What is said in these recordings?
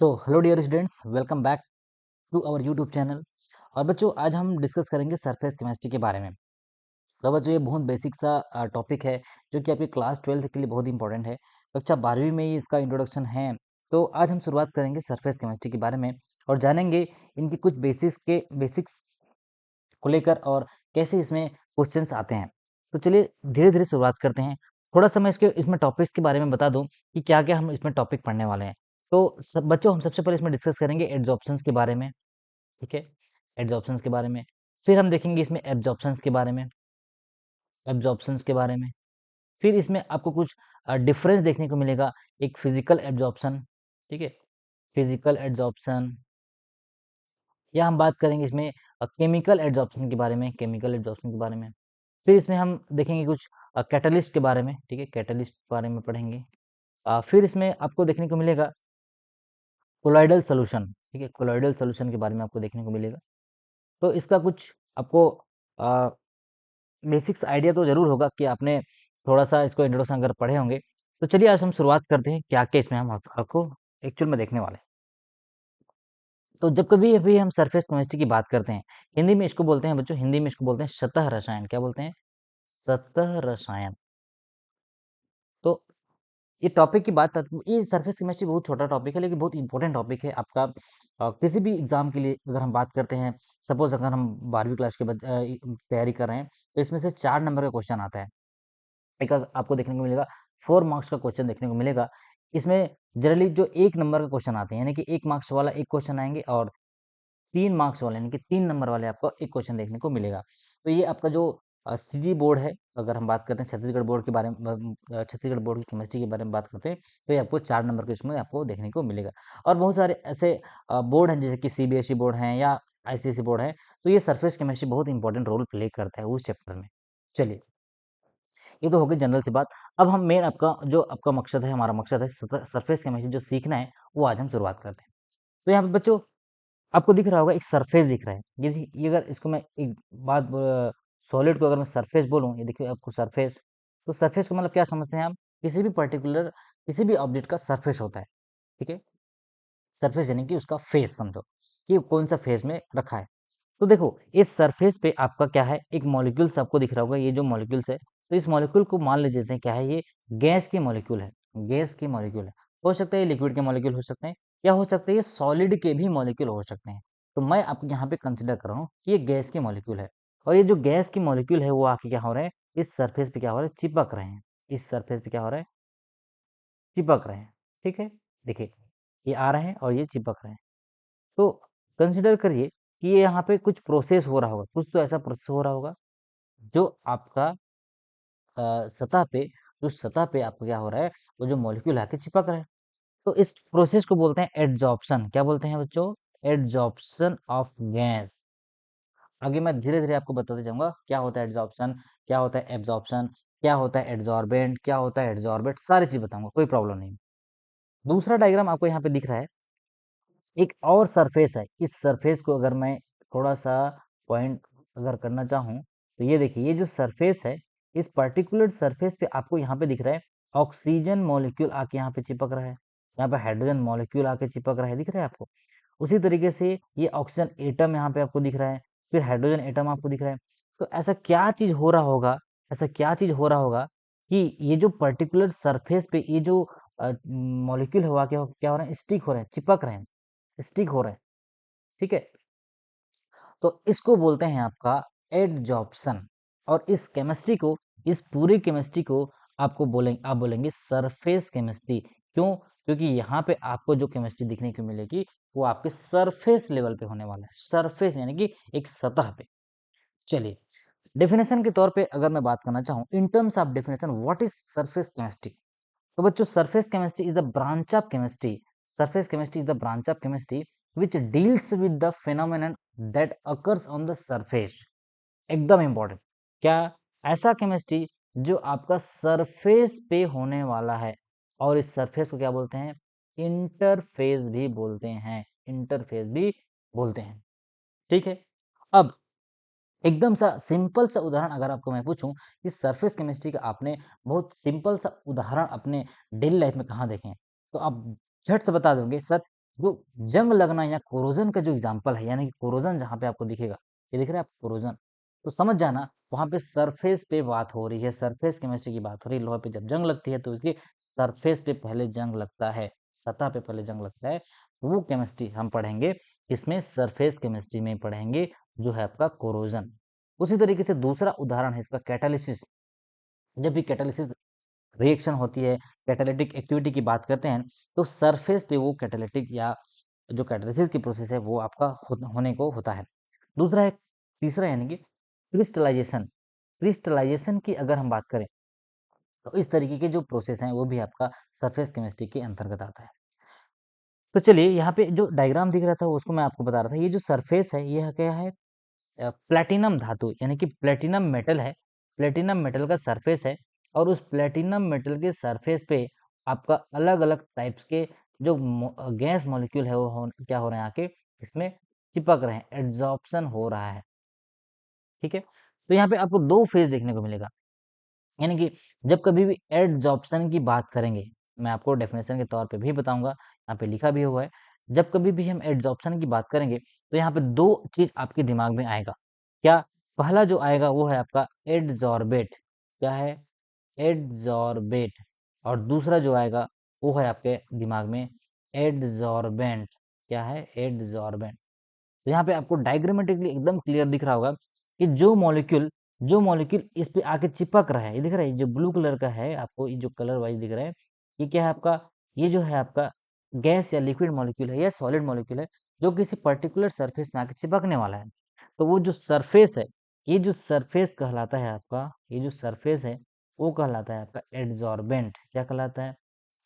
So hello dear students, welcome back to our YouTube channel. और बच्चों, आज हम डिस्कस करेंगे सरफेस केमिस्ट्री के बारे में। तो बच्चों, ये बहुत बेसिक सा टॉपिक है जो कि आपकी क्लास 12 के लिए बहुत इंपॉर्टेंट है। कक्षा 12वीं में ही इसका इंट्रोडक्शन है। तो आज हम शुरुआत करेंगे सरफेस केमिस्ट्री के बारे में और जानेंगे इनकी कुछ बेसिक्स को लेकर और कैसे इसमें क्वेश्चंस आते हैं। तो चलिए धीरे धीरे शुरुआत करते हैं। थोड़ा सा मैं इसमें टॉपिक्स के बारे में बता दूं कि क्या क्या हम इसमें टॉपिक पढ़ने वाले हैं। तो बच्चों, हम सबसे पहले इसमें डिस्कस करेंगे एड्जॉर्प्शंस के बारे में। ठीक है, एड्जॉर्प्शंस के बारे में। फिर हम देखेंगे इसमें एब्जॉर्प्शंस के बारे में, एब्जॉर्प्शंस के बारे में। फिर इसमें आपको कुछ डिफरेंस देखने को मिलेगा। एक फिजिकल एब्जॉर्प्शन, ठीक है, फिजिकल एब्जॉर्प्शन, या हम बात करेंगे इसमें केमिकल एब्जॉर्प्शन के बारे में, केमिकल एब्जॉर्प्शन के बारे में। फिर इसमें हम देखेंगे कुछ कैटलिस्ट के बारे में, ठीक है, कैटलिस्ट के बारे में पढ़ेंगे। फिर इसमें आपको देखने को मिलेगा कोलॉइडल सॉल्यूशन, ठीक है, कोलॉइडल सॉल्यूशन के बारे में आपको देखने को मिलेगा। तो इसका कुछ आपको बेसिक्स आइडिया तो ज़रूर होगा कि आपने थोड़ा-सा इसको इंट्रोडक्शन अगर पढ़े होंगे। तो चलिए आज हम शुरुआत करते हैं, क्या-क्या इसमें हम आपको एक्चुअल में देखने वाले हैं। तो जब कभी अभी हम सरफेस केमिस्ट्री की बात करते हैं, हिंदी में इसको बोलते हैं बच्चों, हिंदी में इसको बोलते हैं सतह रसायन। क्या बोलते हैं? सतह रसायन। तो ये टॉपिक की बात ये सरफेस केमिस्ट्री बहुत छोटा टॉपिक है लेकिन बहुत इंपॉर्टेंट टॉपिक है आपका। किसी भी एग्जाम के लिए अगर हम बात करते हैं, सपोज अगर हम 12वीं क्लास के तैयारी कर रहे हैं, तो इसमें से 4 नंबर का क्वेश्चन आता है। एक आपको देखने को मिलेगा 4 मार्क्स का क्वेश्चन देखने को मिलेगा। इसमें जनरली जो 1 नंबर का क्वेश्चन आते हैं, यानी कि 1 मार्क्स वाला एक क्वेश्चन आएंगे और 3 मार्क्स वाले यानी कि 3 नंबर वाले आपको एक क्वेश्चन देखने को मिलेगा। तो ये आपका जो सीजी बोर्ड है, अगर हम बात करते हैं छत्तीसगढ़ बोर्ड के बारे में, छत्तीसगढ़ बोर्ड की केमिस्ट्री के बारे में बात करते हैं, तो ये आपको 4 नंबर के इसमें आपको देखने को मिलेगा। और बहुत सारे ऐसे बोर्ड हैं जैसे कि सीबीएसई बोर्ड हैं या आईसीएसई बोर्ड है, तो ये सरफेस केमिस्ट्री बहुत इंपॉर्टेंट रोल प्ले करता है उस चैप्टर में। चलिए, ये तो हो गई जनरल सी बात। अब हम मेन आपका जो आपका मकसद है, हमारा मकसद है सरफेस केमिस्ट्री जो सीखना है, वो आज हम शुरुआत करते हैं। तो यहाँ पे बच्चों आपको दिख रहा होगा एक सरफेस दिख रहा है। ये अगर इसको मैं एक बात सॉलिड को अगर मैं सरफेस बोलूँ, ये देखिए आपको सरफेस, तो सरफेस का मतलब क्या समझते हैं आप? किसी भी पर्टिकुलर किसी भी ऑब्जेक्ट का सरफेस होता है, ठीक है। सरफेस यानी कि उसका फेस समझो कि कौन सा फेस में रखा है। तो देखो इस सरफेस पे आपका क्या है, एक मॉलिक्यूल्स आपको दिख रहा होगा, ये जो मॉलिक्यूल्स है, तो इस मॉलिक्यूल को मान लीजिए क्या है, ये गैस की मॉलिक्यूल है, गैस की मॉलिक्यूल है। हो सकता है ये लिक्विड के मॉलिक्यूल हो सकते हैं, या हो सकता है ये सॉलिड के भी मॉलिक्यूल हो सकते हैं। तो मैं आपको यहाँ पे कंसिडर कर रहा हूँ कि ये गैस की मॉलिक्यूल है, और ये जो गैस की मॉलिक्यूल है वो आके क्या हो रहे हैं, इस सरफेस पे क्या हो रहा है, चिपक रहे हैं। इस सरफेस पे क्या हो रहा है, चिपक रहे हैं। ठीक है, देखिए ये आ रहे हैं और ये चिपक रहे हैं। तो कंसिडर करिए कि ये यहाँ पे कुछ प्रोसेस हो रहा होगा, कुछ तो ऐसा प्रोसेस हो रहा होगा जो आपका सतह पे, जो सतह पे आपका क्या हो रहा है, वो जो मॉलिक्यूल आके चिपक रहा है। तो इस प्रोसेस को बोलते हैं एडजॉर्प्शन। क्या बोलते हैं बच्चों? Adsorption of gas. आगे मैं धीरे धीरे आपको बताते जाऊंगा क्या होता है एडजॉर्प्शन, क्या होता है एब्जॉर्प्शन, क्या होता है एडजॉर्बेंट, क्या होता है एडजॉर्बेट, सारी चीज बताऊंगा, कोई प्रॉब्लम नहीं। दूसरा डायग्राम आपको यहाँ पे दिख रहा है, एक और सरफेस है। इस सरफेस को अगर मैं थोड़ा सा पॉइंट अगर करना चाहूँ, तो ये देखिए ये जो सरफेस है, इस पर्टिकुलर सरफेस पे आपको यहाँ पे दिख रहा है ऑक्सीजन मॉलिक्यूल आके यहाँ पे चिपक रहा है, यहाँ पे हाइड्रोजन मॉलिक्यूल आके चिपक रहा है, दिख रहा है आपको। उसी तरीके से ये ऑक्सीजन एटम यहाँ पे आपको दिख रहा है, फिर हाइड्रोजन एटम आपको दिख रहा है। तो ऐसा क्या चीज हो रहा होगा, ऐसा क्या चीज हो रहा होगा कि ये जो पर्टिकुलर सरफेस पे ये जो मॉलिक्यूल है, क्या हो रहे हैं, स्टिक हो रहे हैं, चिपक रहे हैं, स्टिक हो रहे हैं। ठीक है, तो इसको बोलते हैं आपका एडजॉर्प्शन। और इस केमिस्ट्री को, इस पूरी केमिस्ट्री को आपको बोलेंगे, आप बोलेंगे सरफेस केमिस्ट्री। क्यों? क्योंकि यहाँ पे आपको जो केमिस्ट्री दिखने को मिलेगी वो आपके सरफेस लेवल पे होने वाला है, सरफेस यानी कि एक सतह पे। चलिए, डेफिनेशन के तौर पे अगर मैं बात करना चाहूँ, in terms of definition, what is surface chemistry? तो बच्चों, surface chemistry is the branch of chemistry, surface chemistry is the branch of chemistry which deals with the phenomenon that occurs on the surface। एकदम important, क्या? ऐसा chemistry जो आपका surface पे होने वाला है, और इस सरफेस को क्या बोलते हैं? इंटरफेस भी बोलते हैं, इंटरफेस भी बोलते हैं। ठीक है, अब एकदम सा सिंपल सा उदाहरण अगर आपको मैं पूछूं कि सरफेस केमिस्ट्री का आपने बहुत सिंपल सा उदाहरण अपने डेली लाइफ में कहाँ देखे हैं, तो आप झट से बता दोगे सर, जो जंग लगना या कोरोजन का जो एग्जांपल है, यानी कि कोरोजन जहाँ पे आपको दिखेगा, ये दिख रहा है आपको कोरोजन, तो समझ जाना वहां पे सरफेस पे बात हो रही है, सरफेस केमिस्ट्री की बात हो रही है। लोहे पे जब जंग लगती है तो उसकी सरफेस पे पहले जंग लगता है, सतह पे पहले जंग लगता है, वो केमिस्ट्री हम पढ़ेंगे, इसमें सरफेस केमिस्ट्री में पढ़ेंगे, जो है आपका कोरोजन। उसी तरीके से दूसरा उदाहरण है इसका कैटालिसिस। जब भी कैटालिसिस रिएक्शन होती है, कैटालिटिक एक्टिविटी की बात करते हैं, तो सरफेस पे वो कैटालिटिक या जो कैटालिसिस की प्रोसेस है वो आपका होने को होता है। दूसरा है, तीसरा यानी कि क्रिस्टलाइजेशन। क्रिस्टलाइजेशन की अगर हम बात करें तो इस तरीके के जो प्रोसेस हैं वो भी आपका सरफेस केमिस्ट्री के अंतर्गत आता है। तो चलिए यहाँ पे जो डायग्राम दिख रहा था उसको मैं आपको बता रहा था, ये जो सरफेस है ये क्या है, प्लेटिनम धातु यानी कि प्लेटिनम मेटल है, प्लेटिनम मेटल का सरफेस है, और उस प्लेटिनम मेटल के सरफेस पे आपका अलग अलग टाइप्स के जो गैस मॉलिक्यूल है वो क्या हो रहे हैं आके इसमें चिपक रहे हैं, एड्जॉर्प्शन हो रहा है। ठीक है, तो यहाँ पे आपको दो फेज देखने को मिलेगा, यानी कि जब कभी भी एडजॉर्प्शन की बात करेंगे, मैं आपको डेफिनेशन के तौर पे भी बताऊंगा, यहाँ पे लिखा भी हुआ है, जब कभी भी हम एडजॉर्प्शन की बात करेंगे तो यहाँ पे दो चीज आपके दिमाग में आएगा। क्या? पहला जो आएगा वो है आपका एडजॉर्बेट, क्या है, एडजॉर्बेट, और दूसरा जो आएगा वो है आपके दिमाग में एडजॉर्बेंट, क्या है, एडजॉर्बेंट। तो यहाँ पे आपको डायग्रामेटिकली एकदम क्लियर दिख रहा होगा कि जो मॉलिक्यूल इस पे आके चिपक रहा है, ये दिख रहा है, जो ब्लू कलर का है आपको, ये जो कलर वाइज दिख रहा है, ये क्या है आपका, ये जो है आपका गैस या लिक्विड मॉलिक्यूल है या सॉलिड मॉलिक्यूल है, जो किसी पर्टिकुलर सरफेस में आके चिपकने वाला है। तो वो जो सरफेस है, ये जो सरफेस कहलाता है आपका, ये जो सरफेस है वो कहलाता है आपका एडजॉर्बेंट। क्या कहलाता है?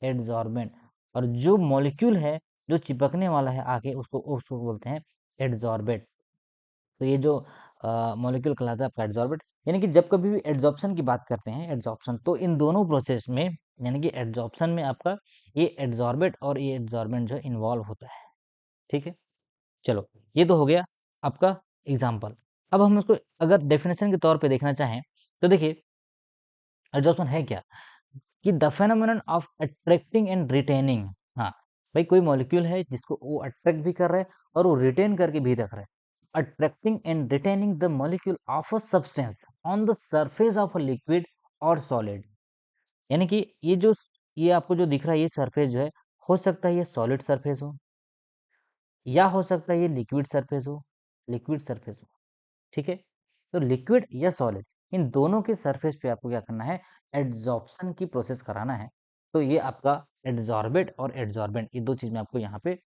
एडजॉर्बेंट। और जो मॉलिक्यूल है जो चिपकने वाला है आके, उसको उसको बोलते हैं एडजॉर्बेट। तो ये जो मॉलिक्यूल कहलाता है आपका एडजॉर्बेट। यानी कि जब कभी भी एड्जॉर्प्शन की बात करते हैं, एड्जॉर्प्शन, तो इन दोनों प्रोसेस में, यानी कि एड्जॉर्प्शन में आपका ये एडजॉर्बेट और ये एडजॉर्बेंट जो इन्वॉल्व होता है। ठीक है, चलो ये तो हो गया आपका एग्जाम्पल। अब हम इसको अगर डेफिनेशन के तौर पे देखना चाहें तो देखिए, एड्जॉर्प्शन है क्या, कि the phenomenon of attracting and retaining. हाँ भाई, कोई मॉलिक्यूल है जिसको वो अट्रैक्ट भी कर रहा है और वो रिटेन करके भी रख रहा है। Attracting and retaining the molecule of a substance on the surface of a liquid और सॉलिड। यानी कि ये आपको जो दिख रहा है ये सरफेस जो है, हो सकता है ये सॉलिड सरफेस हो, या हो सकता है ये लिक्विड सरफेस हो, लिक्विड सरफेस हो। ठीक है, तो लिक्विड या सॉलिड, इन दोनों के सरफेस पे आपको क्या करना है, एड्जॉर्प्शन की प्रोसेस कराना है। तो ये आपका एड्जॉर्बेट और एड्जॉर्बेंट, ये दो चीज में आपको यहाँ पे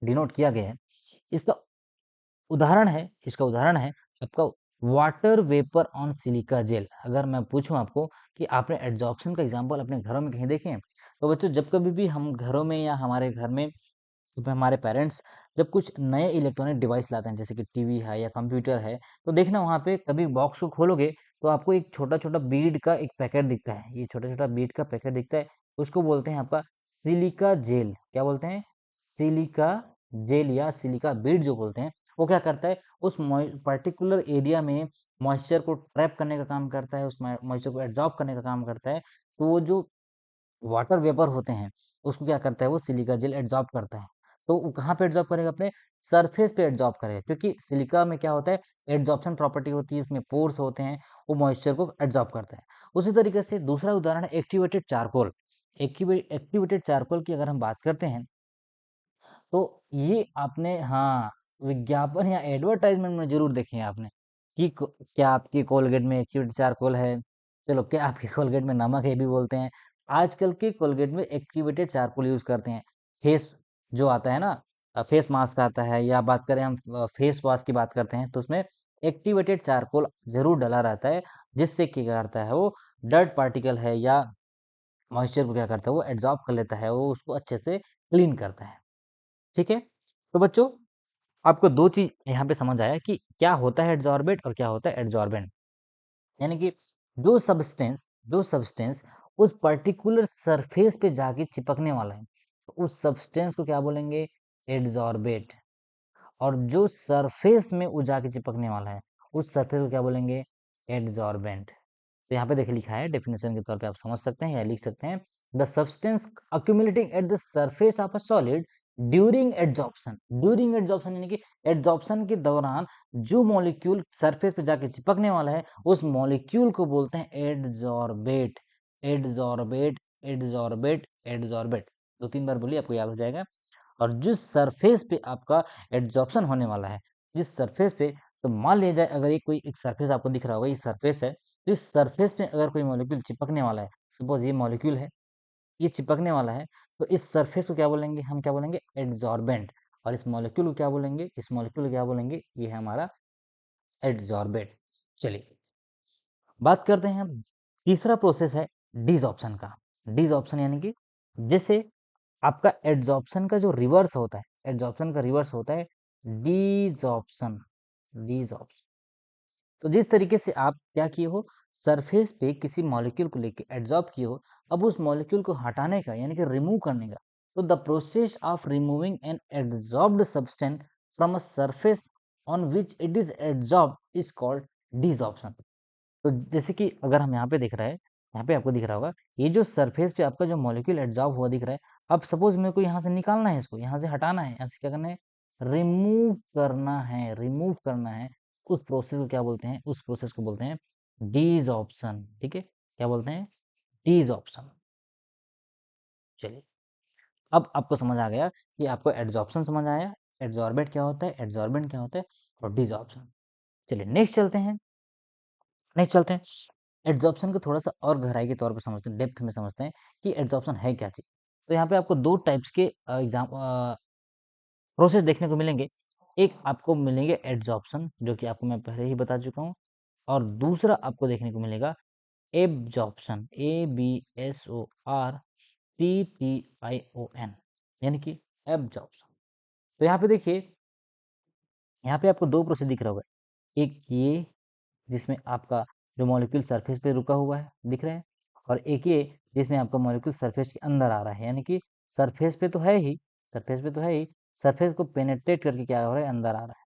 डिनोट किया गया है। इसका इसका उदाहरण है आपका water vapour on silica gel. अगर मैं पूछूं आपको कि आपने एड्जॉर्प्शन का एग्जांपल अपने घरों में कहीं देखे हैं, तो बच्चों जब कभी भी हम घरों में या हमारे घर में, तो हमारे पेरेंट्स जब कुछ नए इलेक्ट्रॉनिक डिवाइस लाते हैं, जैसे कि टीवी है या कंप्यूटर है, तो देखना वहाँ पे कभी बॉक्स को खोलोगे तो आपको एक छोटा छोटा बीड का एक पैकेट दिखता है, ये छोटा छोटा बीड का पैकेट दिखता है, उसको बोलते हैं आपका सिलिका जेल। क्या बोलते हैं? सिलिका जेल या सिलिका बीड जो बोलते हैं। वो क्या करता है, उस पर्टिकुलर एरिया में मॉइस्चर को ट्रैप करने का काम करता है, उस मॉइस्चर को एब्जॉर्ब करने का काम करता है। तो वो जो वाटर वेपर होते हैं उसको क्या करता है, वो सिलिका जेल एब्जॉर्ब करता है। तो वो कहाँ पे एब्जॉर्ब करेगा, अपने सरफेस पे एब्जॉर्ब करेगा, क्योंकि सिलिका में क्या होता है, एब्जॉर्प्शन प्रॉपर्टी होती है, उसमें पोर्स होते हैं, वो मॉइस्चर को एब्जॉर्ब करता है। उसी तरीके से दूसरा उदाहरण है एक्टिवेटेड चारकोल। एक्टिवेटेड चारकोल की अगर हम बात करते हैं, तो ये आपने, हाँ, विज्ञापन या एडवर्टाइजमेंट में जरूर देखे हैं आपने कि क्या आपकी कोलगेट में एक्टिवेटेड चारकोल है, चलो क्या आपकी कोलगेट में नमक है भी बोलते हैं। आजकल के कोलगेट में एक्टिवेटेड चारकोल यूज करते हैं। फेस जो आता है ना, फेस मास्क आता है, या बात करें हम फेस वॉश की बात करते हैं, तो उसमें एक्टिवेटेड चारकोल जरूर डला रहता है, जिससे क्या करता है, वो डर्ट पार्टिकल है या मॉइस्चर को क्या करता है, वो एब्जॉर्ब कर लेता है, वो उसको अच्छे से क्लीन करता है। ठीक है, तो बच्चों आपको दो चीज यहाँ पे समझ आया कि क्या होता है एड्जॉर्बेट और क्या होता है एड्जॉर्बेंट। यानी कि जो सब्सटेंस उस पर्टिकुलर सरफेस पे जाके चिपकने वाला है, तो उस सब्सटेंस को क्या बोलेंगे, एड्जॉर्बेट। और जो सरफेस में वो जाके चिपकने वाला है, उस सरफेस को क्या बोलेंगे, एड्जॉर्बेंट। तो यहाँ पे देखिए लिखा है डेफिनेशन के तौर पे, आप समझ सकते हैं या लिख सकते हैं, the substance accumulating at the surface of a solid during adsorption यानी कि एड्जॉर्प्शन के दौरान जो मॉलिक्यूल सरफेस पे जाके चिपकने वाला है उस मॉलिक्यूल को बोलते हैं एडजॉर्बेट। एडजॉर्बेट एडजॉर्बेट एडजॉर्बेट 2-3 बार बोलिए, आपको याद हो जाएगा। और जिस सरफेस पे आपका एड्जॉर्प्शन होने वाला है, जिस सरफेस पे, तो मान लिया जाए अगर ये कोई एक सरफेस आपको दिख रहा होगा, ये सरफेस है, तो इस सरफेस पे अगर कोई मॉलिक्यूल चिपकने वाला है, सपोज ये मॉलिक्यूल है, ये चिपकने वाला है, तो इस सरफेस को क्या बोलेंगे, हम क्या बोलेंगे, एडजॉर्बेंट। और इस मॉलिक्यूल को क्या बोलेंगे, इस मॉलिक्यूल को क्या बोलेंगे, ये है हमारा एडजॉर्बेंट। चलिए बात करते हैं हम, तीसरा प्रोसेस है डिसऑर्प्शन का। डिसऑर्प्शन यानी कि जैसे आपका एडजॉर्प्शन का जो रिवर्स होता है, एडजॉर्प्शन का रिवर्स होता है डिसऑर्प्शन। डिसऑर्प्शन, तो जिस तरीके से आप क्या किए हो, सरफेस पे किसी मॉलिक्यूल को लेके एड्सॉर्ब किए हो, अब उस मॉलिक्यूल को हटाने का यानी कि रिमूव करने का, तो the process of removing an adsorbed substance from a surface on which it is adsorbed is called desorption. तो जैसे कि अगर हम यहाँ पे देख रहे हैं, यहाँ पे आपको दिख रहा होगा, ये जो सरफेस पे आपका जो मॉलिक्यूल एड्सॉर्ब हुआ दिख रहा है, अब सपोज मेरे को यहाँ से निकालना है, इसको यहाँ से हटाना है, यहाँ से क्या करना है, रिमूव करना है, रिमूव करना है। उस प्रोसेस को क्या बोलते हैं, उस प्रोसेस को बोलते हैं डिसऑर्प्शन। ठीक है, क्या बोलते हैं, डिसऑर्प्शन। चलिए अब आपको समझ आ गया कि आपको एड्सॉर्प्शन समझ आया, एड्सॉर्बेट क्या होता है, एड्सॉर्बेंट क्या होता है, और डिसऑर्प्शन। चलिए नेक्स्ट चलते हैं, नेक्स्ट चलते हैं, एड्सॉर्प्शन को थोड़ा सा और गहराई के तौर पर समझते हैं, डेप्थ में समझते हैं कि एड्सॉर्प्शन है क्या चीज। तो यहाँ पे आपको दो टाइप्स के एग्जाम प्रोसेस देखने को मिलेंगे। एक आपको मिलेंगे एड्सॉर्प्शन, जो कि आपको मैं पहले ही बता चुका हूँ, और दूसरा आपको देखने को मिलेगा एब्जॉर्प्शन, ABSORPTION, यानी कि एब्जॉर्प्शन। तो यहाँ पे देखिए, यहाँ पे आपको दो प्रोसेस दिख रहा होगा, एक ये जिसमें आपका जो मॉलिक्यूल सरफेस पे रुका हुआ है दिख रहा है, और एक ये जिसमें आपका मॉलिक्यूल सरफेस के अंदर आ रहा है, यानी कि सरफेस पे तो है ही, सरफेस पे तो है ही, सरफेस को पेनेट्रेट करके क्या हो रहा है, अंदर आ रहा है।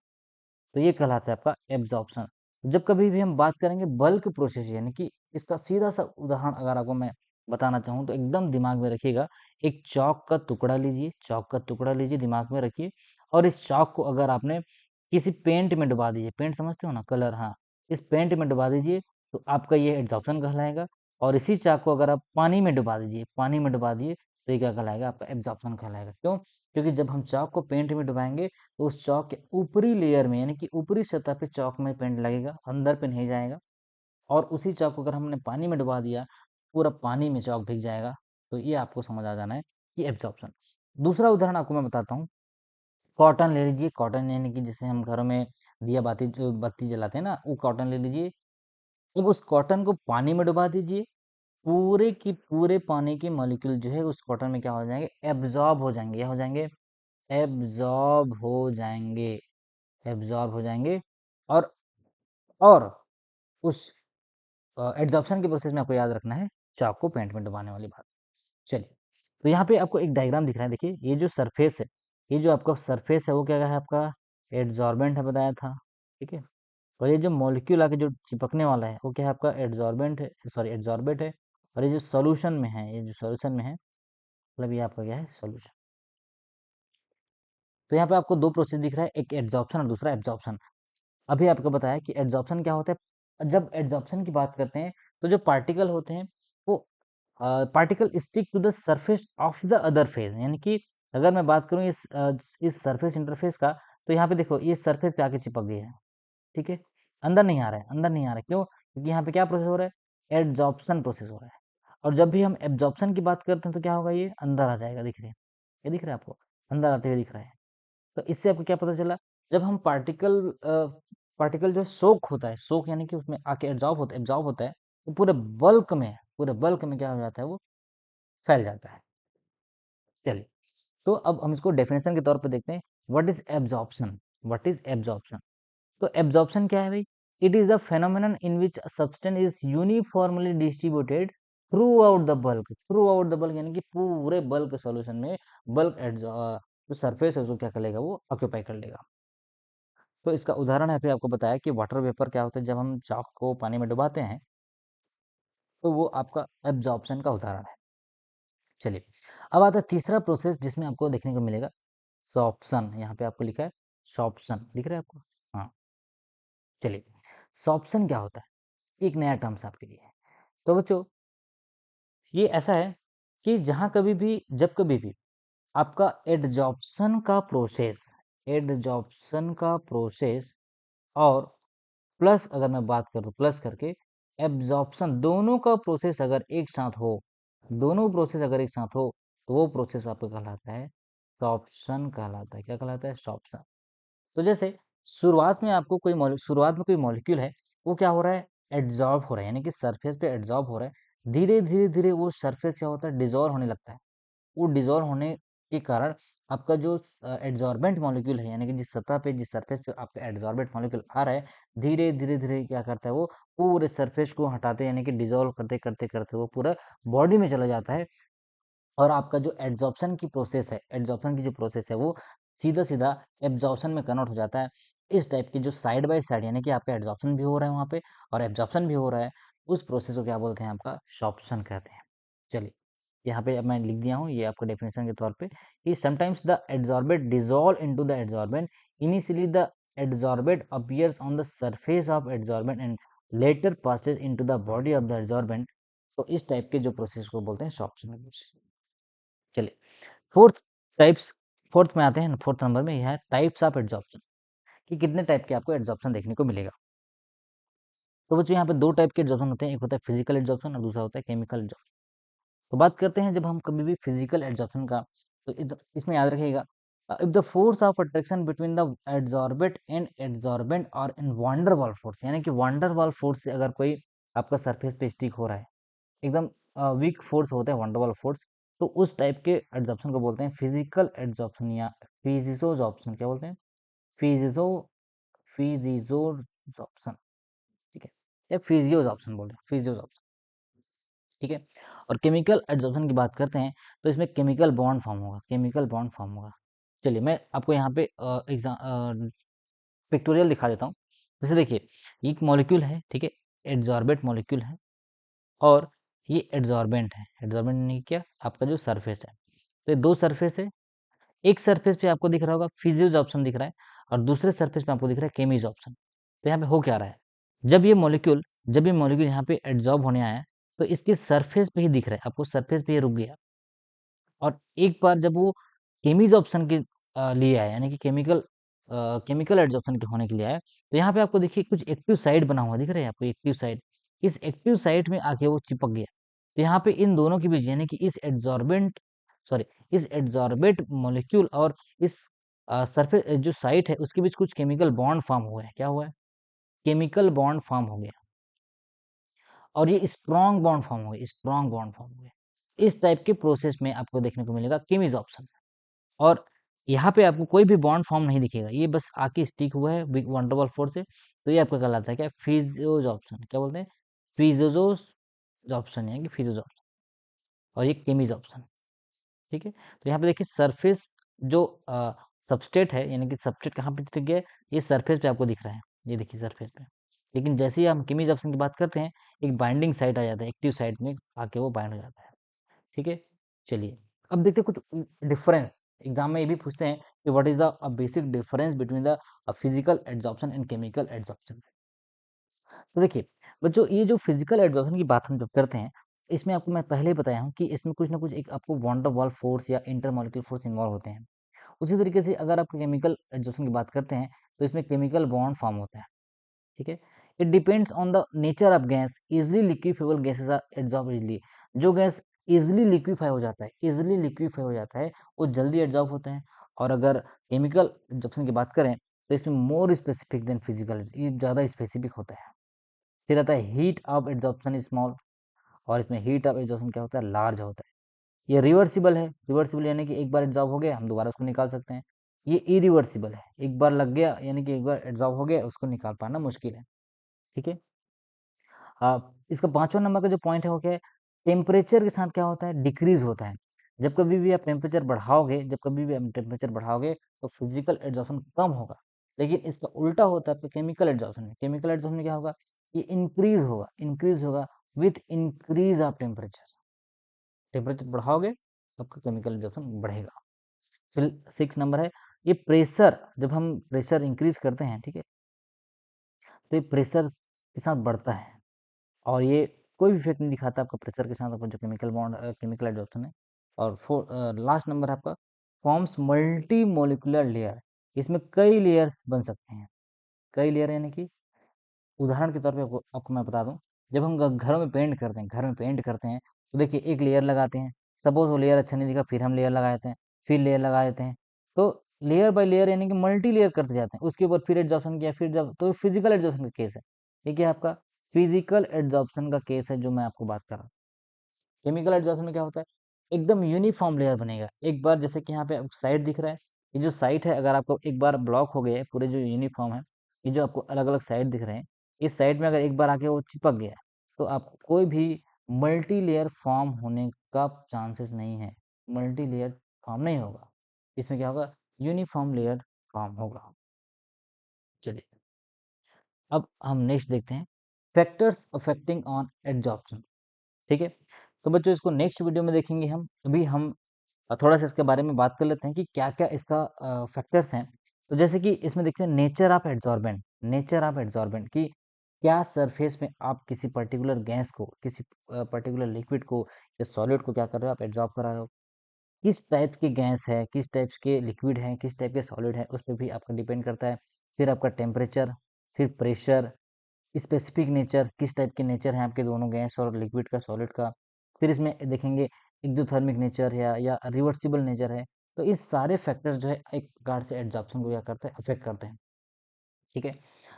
तो ये कहलाता है आपका एब्जॉर्प्शन। जब कभी भी हम बात करेंगे बल्क प्रोसेस, यानी कि इसका सीधा सा उदाहरण अगर आपको मैं बताना चाहूँ तो एकदम दिमाग में रखिएगा, एक चौक का टुकड़ा लीजिए, चौक का टुकड़ा लीजिए, दिमाग में रखिए, और इस चौक को अगर आपने किसी पेंट में डुबा दीजिए, पेंट समझते हो ना, कलर, हाँ, इस पेंट में डुबा दीजिए, तो आपका ये एब्जॉर्प्शन कहलाएगा। और इसी चाक को अगर आप पानी में डुबा दीजिए, पानी में डुबा दिए, तो ये क्या कहलाएगा, आपका एब्जॉर्प्शन कहलाएगा। क्यों? क्योंकि जब हम चौक को पेंट में डुबाएंगे तो उस चौक के ऊपरी लेयर में यानी कि ऊपरी सतह पे चौक में पेंट लगेगा, अंदर पे नहीं जाएगा। और उसी चौक को अगर हमने पानी में डुबा दिया, पूरा पानी में चौक भीग जाएगा। तो ये आपको समझ आ जाना है कि एब्जॉर्प्शन। दूसरा उदाहरण आपको मैं बताता हूँ, कॉटन ले लीजिए, कॉटन यानी कि जिसे हम घरों में दिया बाती जो बत्ती जलाते हैं ना, वो कॉटन ले लीजिए। अब उस कॉटन को पानी में डुबा दीजिए, पूरे की पूरे पानी के मॉलिक्यूल जो है उस कॉटन में क्या हो जाएंगे, एब्जॉर्ब हो जाएंगे, क्या हो जाएंगे, एब्जॉर्ब हो जाएंगे, एब्जॉर्ब हो जाएंगे। और और उस एड्सॉर्प्शन के प्रोसेस में आपको याद रखना है चाक को पेंट में डुबाने वाली बात। चलिए, तो यहाँ पे आपको एक डायग्राम दिख रहा है, देखिए ये जो सरफेस है, ये जो आपका सरफेस है वो क्या है, आपका एड्सॉर्बेंट है, बताया था। ठीक है, और ये जो मॉलिक्यूल आके जो चिपकने वाला है वो क्या है, आपका एड्सॉर्बेंट है, सॉरी एड्सॉर्बेट है। और ये जो सॉल्यूशन में है, ये जो सॉल्यूशन में है, मतलब ये आपका क्या है, सॉल्यूशन। तो यहाँ पे आपको दो प्रोसेस दिख रहा है, एक एड्सॉर्प्शन और दूसरा एब्जॉर्प्शन। अभी आपको बताया कि एड्सॉर्प्शन क्या होता है। जब एड्सॉर्प्शन की बात करते हैं तो जो पार्टिकल होते हैं वो particle stick to the surface of the other phase, यानी कि अगर मैं बात करूं इस सरफेस इंटरफेस का, तो यहाँ पे देखो ये सरफेस पे आके चिपक गई है। ठीक है, अंदर नहीं आ रहा है, अंदर नहीं आ रहा है, क्यों? क्योंकि यहाँ पे क्या प्रोसेस हो रहा है, एड्सॉर्प्शन प्रोसेस हो रहा है। और जब भी हम एब्जॉर्प्शन की बात करते हैं तो क्या होगा, ये अंदर आ जाएगा, दिख रहे हैं, ये दिख रहा है आपको, अंदर आते हुए दिख रहा है। तो इससे आपको क्या पता चला, जब हम पार्टिकल जो सोक होता है, सोक यानी कि उसमें आके एब्जॉर्ब होता है, तो पूरे बल्क में क्या हो जाता है, वो फैल जाता है। चलिए, तो अब हम इसको डेफिनेशन के तौर पे देखते हैं, what is absorption, what is absorption. तो एब्जॉर्प्शन क्या है भाई, it is the phenomenon in which substance is uniformly distributed through out the bulk, through out the bulk यानी कि पूरे बल्क सॉल्यूशन में बल्क जो सरफेस है उसको क्या कर लेगा, वो ऑक्यूपाई कर लेगा। तो इसका उदाहरण है, फिर आपको बताया कि वाटर वेपर क्या होता है, जब हम चाक को पानी में डुबाते हैं तो वो आपका एब्जॉर्प्शन का उदाहरण है। चलिए, अब आता है तीसरा प्रोसेस जिसमें आपको देखने को मिलेगा सॉप्शन, यहाँ पे आपको लिखा है सॉप्शन, दिख रहा है आपको? हाँ, चलिए, सॉप्शन क्या होता है? एक नया टर्म्स आपके लिए है। तो बच्चों, ये ऐसा है कि जहाँ कभी भी, जब कभी भी आपका एडजॉर्प्शन का प्रोसेस और प्लस, अगर मैं बात करूँ प्लस करके, एब्जॉर्प्शन, दोनों का प्रोसेस अगर एक साथ हो, दोनों प्रोसेस अगर एक साथ हो, तो वो प्रोसेस आपका कहलाता है सॉर्प्शन कहलाता है। क्या कहलाता है? सॉर्प्शन। तो जैसे शुरुआत में कोई मॉलिक्यूल है, वो क्या हो रहा है? एड्जॉर्ब हो रहा है, यानी कि सरफेस पे एड्जॉर्ब हो रहा है। धीरे धीरे धीरे वो सरफेस क्या होता है? डिजोल्व होने लगता है। वो डिजोल्व होने के कारण आपका जो एड्जॉर्बेंट मॉलिक्यूल है, यानी कि जिस सतह पे, जिस सरफेस पे आपका एड्जॉर्बेंट मॉलिक्यूल आ रहा है, धीरे धीरे धीरे क्या करता है? वो पूरे सरफेस को हटाते, यानी कि डिजोल्व करते करते करते वो पूरा बॉडी में चला जाता है। और आपका जो एड्जॉर्प्शन की जो प्रोसेस है, वो सीधा सीधा एब्जॉर्प्शन में कन्वर्ट हो जाता है। इस टाइप की जो साइड बाय साइड, यानी कि आपका एड्जॉर्प्शन भी हो रहा है वहाँ पे और एब्जॉर्प्शन भी हो रहा है, उस प्रोसेस को क्या बोलते हैं? आपका सॉर्प्शन कहते हैं। चलिए, यहाँ पे अब मैं लिख दिया हूँ, ये आपको डेफिनेशन के तौर पे, कि sometimes the adsorbent dissolve into the adsorbent. Initially the adsorbent appears on the surface of adsorbent and later passes into the body of the adsorbent. तो इस टाइप के जो प्रोसेस को बोलते हैं सॉर्प्शन। चलिए, फोर्थ टाइप्स, फोर्थ में आते हैं, फोर्थ नंबर में यह है टाइप्स ऑफ एड्जॉर्प्शन, कि कितने टाइप के आपको एड्जॉर्प्शन देखने को मिलेगा। तो बच्चों, यहाँ पे दो टाइप के एड्जॉर्प्शन होते हैं, एक होता है फिजिकल एड्जॉर्प्शन और दूसरा होता है केमिकल एड्जॉर्प्शन। तो बात करते हैं, जब हम कभी भी फिजिकल एड्जॉर्प्शन का, तो इसमें याद रखिएगा, if the force of attraction between the adsorbent and adsorbent और इन वांडर वाल फोर्स, यानी कि वांडर वाल फोर्स से अगर कोई आपका सरफेस पे स्टिक हो रहा है, एकदम वीक फोर्स होता है वंडरवॉल फोर्स, तो उस टाइप के एड्जॉर्प्शन को बोलते हैं फिजिकल एड्जॉर्प्शन या फिजियोजॉर्प्शन। क्या बोलते हैं? फिजियो फिजियोजॉर्प्शन, ठीक है, या फिजियोजॉर्प्शन बोलते हैं, फिजियोजॉर्प्शन, ठीक है। और केमिकल एड्जॉर्प्शन की बात करते हैं, तो इसमें केमिकल बॉन्ड फॉर्म होगा, केमिकल बॉन्ड फॉर्म होगा। चलिए, मैं आपको यहाँ पे एग्जाम पिक्टोरियल दिखा देता हूँ। जैसे देखिए, एक मॉलिक्यूल है, ठीक है, एड्जॉर्बेंट मॉलिक्यूल है, और ये एड्जॉर्बेंट है। एड्जॉर्बेंट यानी कि क्या? आपका जो सरफेस है, तो ये दो सरफेस है। एक सरफेस पे आपको दिख रहा होगा फिजियोज ऑप्शन दिख रहा है, और दूसरे सरफेस पे आपको दिख रहा है केमीज ऑप्शन। तो यहाँ पे हो क्या रहा है? जब ये मॉलिक्यूल जब ये मॉलिक्यूल यहाँ पे एड्जॉर्ब होने आया, तो इसके सरफेस पे ही दिख रहा है आपको, सरफेस पे ये रुक गया। और एक बार जब वो केमीज ऑप्शन के लिए आया, यानी कि केमिकल एड्जॉर्प्शन के होने के लिए आया, तो यहाँ पे आपको देखिए कुछ एक्टिव साइट बना हुआ दिख रहा है आपको, एक्टिव साइट। इस एक्टिव साइट में आके वो चिपक गया। तो यहाँ पे इन दोनों के बीच, यानी कि इस एड्जॉर्बेंट मॉलिक्यूल और इस सरफेस जो साइट है, उसके बीच कुछ केमिकल बॉन्ड फॉर्म हुआ है। क्या हुआ है? केमिकल बॉन्ड फॉर्म हो गया, और ये स्ट्रॉन्ग बॉन्ड फॉर्म हो गया, स्ट्रॉन्ग बॉन्ड फॉर्म हो गया। इस टाइप के प्रोसेस में आपको देखने को मिलेगा केमीज ऑप्शन। और यहाँ पे आपको कोई भी बॉन्ड फॉर्म नहीं दिखेगा, ये बस आके स्टिक हुआ है बिग वंडरबॉल फोर्स से। तो ये आपका कहलाता है क्या? Physios option. क्या बोलते हैं? फिजियोज ऑप्शन, यानी कि फिजियोज ऑप्शन, और ये केमीज ऑप्शन, ठीक है। तो यहाँ पे देखिए सरफेस जो सबस्ट्रेट है, यानी कि सबस्ट्रेट कहाँ पे टिक गया है? ये सरफेस पे आपको दिख रहा है, ये देखिए सरफेस पे। लेकिन जैसे ही हम केमीज ऑप्शन की बात करते हैं, एक बाइंडिंग साइट आ जाता है, एक्टिव साइट में आके वो बाइंड हो जाता है, ठीक है। चलिए, अब देखते हैं कुछ डिफरेंस। एग्जाम में ये भी पूछते हैं कि what is the basic difference between the physical adsorption and chemical adsorption. तो देखिए बच्चों, ये जो फिजिकल एड्जॉर्प्शन की बात हम जब करते हैं, इसमें आपको मैं पहले ही बताया हूँ कि इसमें कुछ ना कुछ एक आपको वॉन डर वाल फोर्स या इंटरमोलिक्यूलर फोर्स इन्वॉल्व होते हैं। उसी तरीके से अगर आप केमिकल एड्जॉर्प्शन की बात करते हैं, तो इसमें केमिकल बॉन्ड फॉर्म होता है, ठीक है। It depends on the nature of gas, easily liquefiable gases are adsorb easily. जो गैस इजिली लिक्विफाई हो जाता है, इजिली लिक्विफाई हो जाता है, वो जल्दी एड्जॉर्ब होते हैं। और अगर केमिकल एड्जॉर्प्शन की बात करें, तो इसमें मोर स्पेसिफिक देन फिजिकल, ये ज़्यादा स्पेसिफिक होता है। फिर आता है हीट ऑफ एड्जॉर्प्शन स्मॉल, और इसमें हीट ऑफ एड्जॉर्प्शन क्या होता है? लार्ज होता है। ये रिवर्सिबल है, रिवर्सिबल यानी कि एक बार एड्जॉर्ब हो गया, हम दोबारा उसको निकाल सकते हैं। ये इरिवर्सिबल है, एक बार लग गया, यानी कि एक बार एड्जॉर्ब हो गया, उसको निकाल पाना मुश्किल है, ठीक है। इसका पांचवा नंबर का जो पॉइंट है वो क्या है? टेम्परेचर के साथ क्या होता है? डिक्रीज होता है। जब कभी भी आप टेम्परेचर बढ़ाओगे, तो फिजिकल एड्जॉर्प्शन कम होगा। लेकिन इसका उल्टा होता है केमिकल एड्जॉर्प्शन में। केमिकल एड्जॉर्प्शन में क्या होगा? ये इंक्रीज होगा with increase of temperature. Temperature बढ़ाओगे तो आपका केमिकल एड्जॉर्प्शन बढ़ेगा। फिर 6 नंबर है, ये प्रेशर, जब हम प्रेशर इंक्रीज करते हैं, ठीक है, तो ये प्रेशर के साथ बढ़ता है और ये कोई भी इफेक्ट नहीं दिखाता आपका प्रेशर के साथ आपका जो केमिकल बॉन्ड केमिकल एडजॉर्प्शन है। और लास्ट नंबर है आपका फॉर्म्स मल्टी मोलिकुलर लेयर, इसमें कई लेयर्स बन सकते हैं। कई लेयर यानी कि उदाहरण के तौर पे आपको मैं बता दूं, जब हम घरों में पेंट करते हैं, घर में पेंट करते हैं, तो देखिए एक लेयर लगाते हैं, सपोज वो लेयर अच्छा नहीं दिखा, फिर हम लेयर लगा देते हैं, फिर लेयर लगा देते हैं। तो लेयर बाय लेयर यानी कि मल्टी लेयर करते जाते हैं, उसके ऊपर फिर एड्जॉर्प्शन किया, फिर जब तो फिजिकल एड्जॉर्प्शन का केस है। ठीक है, आपका फिजिकल एड्जॉर्प्शन का केस है जो मैं आपको बात कर रहा हूँ। केमिकल एड्जॉर्प्शन में क्या होता है, एकदम यूनिफॉर्म लेयर बनेगा। एक बार जैसे कि यहाँ पे साइड दिख रहा है, ये जो साइट है अगर आपको एक बार ब्लॉक हो गया है, पूरे जो यूनिफॉर्म है, ये जो आपको अलग अलग साइड दिख रहे हैं, इस साइड में अगर एक बार आके वो चिपक गया है, तो आप कोई भी मल्टी लेयर फॉर्म होने का चांसेस नहीं है, मल्टी लेयर फॉर्म नहीं होगा। इसमें क्या होगा, यूनिफॉर्म लेयर फॉर्म होगा। चलिए, अब हम नेक्स्ट देखते हैं फैक्टर्स अफेक्टिंग ऑन एड्जॉर्प्शन। ठीक है, तो बच्चों इसको नेक्स्ट वीडियो में देखेंगे हम। अभी हम थोड़ा सा इसके बारे में बात कर लेते हैं कि क्या क्या इसका फैक्टर्स हैं। तो जैसे कि इसमें देखते हैं nature of adsorbent, nature of adsorbent की क्या सरफेस में आप किसी पर्टिकुलर गैस को, किसी पर्टिकुलर लिक्विड को या सॉलिड को क्या कर रहे हो, आप एड्जॉर्ब करा रहे हो। किस टाइप की गैस है, किस टाइप के लिक्विड है, किस टाइप के सॉलिड है, उस पर भी आपका डिपेंड करता है। फिर आपका टेम्परेचर, फिर प्रेशर, स्पेसिफिक नेचर, किस टाइप के नेचर हैं आपके दोनों गैस और लिक्विड का, सॉलिड का। फिर इसमें देखेंगे एक्जोथर्मिक नेचर है या रिवर्सिबल नेचर है। तो इस सारे फैक्टर जो है एक प्रकार से एड्जॉर्प्शन को क्या करते हैं, अफेक्ट करते हैं। ठीक है,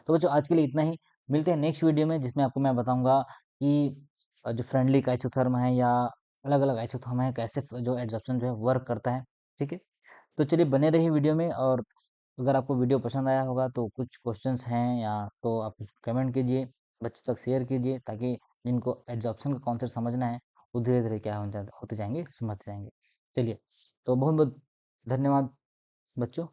तो बच्चों आज के लिए इतना ही। मिलते हैं नेक्स्ट वीडियो में, जिसमें आपको मैं बताऊंगा कि जो फ्रेंडली आइसोथर्म है या अलग अलग आइसोथर्म है, कैसे जो एड्जॉर्प्शन जो है वर्क करता है। ठीक है, तो चलिए बने रहिए वीडियो में। और अगर आपको वीडियो पसंद आया होगा तो कुछ क्वेश्चंस हैं या तो आप कमेंट कीजिए, बच्चों तक शेयर कीजिए, ताकि जिनको एड्जॉर्प्शन का कॉन्सेप्ट समझना है वो धीरे धीरे क्या होते जाएंगे, समझते जाएंगे। चलिए, तो बहुत बहुत धन्यवाद बच्चों।